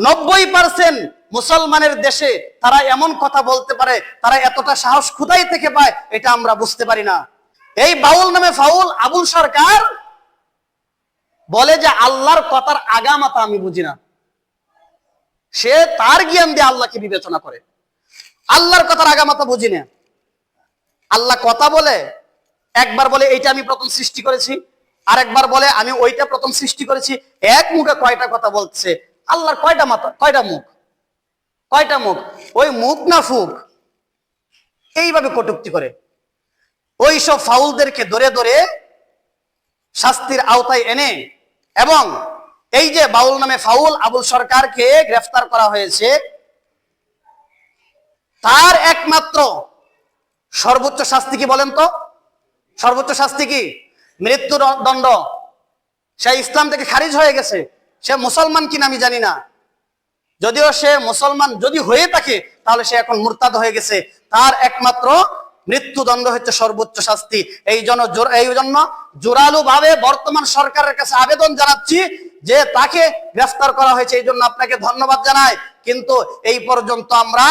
90% মুসলমানের দেশে তারা এমন কথা বলতে পারে, তারা এতটা সাহস কোথায় থেকে পায় এটা আমরা বুঝতে পারি না। এই বাউল নামে ফাউল আবুল সরকার বলে যে আল্লাহর কথার আগামাতা আমি বুঝি না। সে তার জ্ঞান দিয়ে আল্লাহকে বিবেচনা করে, আল্লাহর কথার আগামাতা বুঝি না। আল্লাহ কথা বলে, একবার বলে এইটা আমি প্রথম সৃষ্টি করেছি, আর একবার বলে আমি ওইটা প্রথম সৃষ্টি করেছি। এক মুখে কয়টা কথা বলছে? আল্লাহর কয়টা মাথা, কয়টা মুখ, কয়টা মুখ? ওই মুখ না ফুক? এইভাবে কটূক্তি করে। ওই সব ফাউলদেরকে ধরে ধরে শাস্তির আওতায় এনে, এবং এই যে বাউল নামে ফাউল আবুল সরকারকে গ্রেফতার করা হয়েছে, তার একমাত্র সর্বোচ্চ শাস্তি কি বলেন তো? সর্বোচ্চ শাস্তি কি? মৃত্যুদণ্ড। সে ইসলাম থেকে খারিজ হয়ে গেছে। সে মুসলমান কিনা আমি জানি না, যদিও সে মুসলমান যদি হয়ে থাকে তাহলে সে এখন মুরতাদ হয়ে গেছে। তার একমাত্র মৃত্যুদণ্ড হচ্ছে সর্বোচ্চ শাস্তি। এই জন্য জোরালো ভাবে বর্তমান সরকারের কাছে আবেদন জানাচ্ছি যে তাকে গ্রেফতার করা হয়েছে, এই জন্য আপনাকে ধন্যবাদ জানাই, কিন্তু এই পর্যন্ত আমরা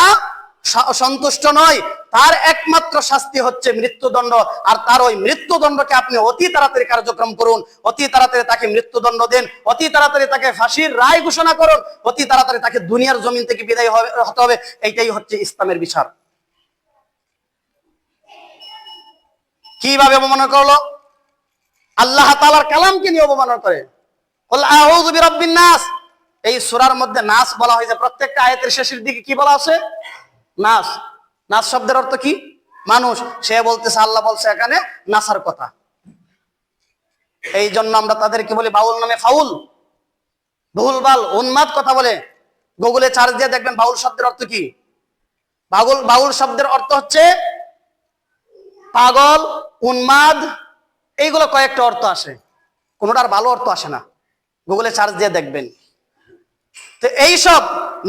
সন্তুষ্ট নয়। তার একমাত্র শাস্তি হচ্ছে মৃত্যুদণ্ড, আর তার ওই মৃত্যুদণ্ডকে আপনি অতি তাড়াতাড়ি কার্যক্রম করুন, অতি তাড়াতাড়ি তাকে মৃত্যুদণ্ড দেন, অতি তাড়াতাড়ি তাকে ফাঁসির রায় ঘোষণা করুন, অতি তাড়াতাড়ি তাকে দুনিয়ার জমিন থেকে বিদায় হতে হবে। এইটাই হচ্ছে ইসলামের বিচার। কিভাবে অবমাননা করলো? আল্লাহ তাআলার কালামকে নিয়ে অবমাননা করে। কুল আউযু বিরাব্বিন নাস, এই সূরার মধ্যে নাস বলা হয়েছে। প্রত্যেকটা আয়াতের শেষের দিকে কি বলা আছে? নাস। নাস শব্দের অর্থ কি? মানুষ। সে বলতেছে আল্লাহ বলছে এখানে নাসার কথা। এই জন্য আমরা তাদেরকে বলি বাউল নামে ফাউল, ভুলভাল উন্মাদ কথা বলে। গুগলে সার্চ দিয়ে দেখবেন বাউল শব্দের অর্থ কি। বাউল শব্দের অর্থ হচ্ছে পাগল, উন্মাদ, এইগুলো কয়েকটা অর্থ আসে, কোনোটার ভালো অর্থ আসে না। গুগলে সার্চ দিয়ে দেখবেন। তো এইসব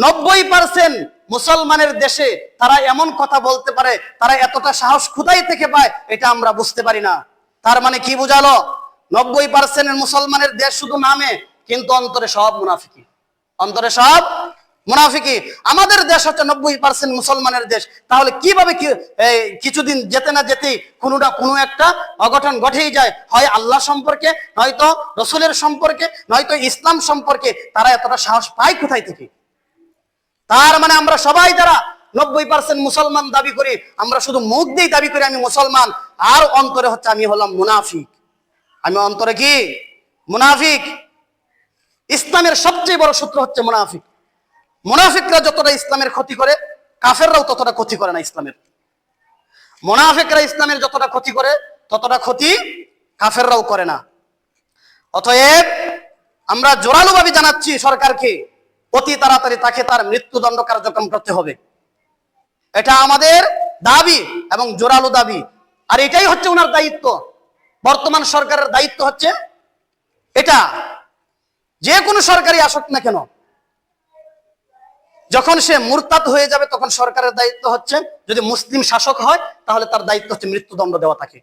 90% মুসলমানের দেশে তারা এমন কথা বলতে পারে, তারা এতটা সাহস কোথায় থেকে পায় এটা আমরা বুঝতে পারি না। তার মানে কি বুঝালো? 90% মুসলমানের দেশ শুধু নামে, কিন্তু অন্তরে সব মুনাফিকি, অন্তরে সব মুনাফিকি। আমাদের দেশ হচ্ছে 90% মুসলমানের দেশ। তাহলে কিভাবে কিছুদিন যেতে না যেতেই কোনো একটা অঘটন ঘটেই যায়, হয় আল্লাহ সম্পর্কে, নয়তো রসুলের সম্পর্কে, নয়তো ইসলাম সম্পর্কে। তারা এতটা সাহস পায় কোথায় থেকে? তার মানে আমরা সবাই যারা 90% মুসলমান দাবি করি, আমরা শুধু মুখ দিয়ে দাবি করি আমি মুসলমান, আর অন্তরে হচ্ছে আমি হলাম মুনাফিক। আমি অন্তরে কি? মুনাফিক। ইসলামের সবচেয়ে বড় শত্রু হচ্ছে মুনাফিক। মুনাফিকরা যতটা ইসলামের ক্ষতি করে, কাফেররাও ততটা ক্ষতি করে না ইসলামের। মুনাফিকরা ইসলামের যতটা ক্ষতি করে, ততটা ক্ষতি কাফেররাও করে না। অতএব আমরা জোরালোভাবে জানাচ্ছি সরকারকে, অতি তাড়াতাড়ি তাকে তার মৃত্যুদণ্ড কার্যক্রম করতে হবে। এটা আমাদের দাবি এবং জোরালো দাবি। আর এটাই হচ্ছে ওনার দায়িত্ব। বর্তমান সরকারের দায়িত্ব হচ্ছে এটা। যে কোনো সরকারই আসুক না কেন, যখন সে মুরতাদ হয়ে যাবে তখন সরকারের দায়িত্ব হচ্ছে, যদি মুসলিম শাসক হয় তাহলে তার দায়িত্ব হচ্ছে মৃত্যুদণ্ড দেওয়া তাকে।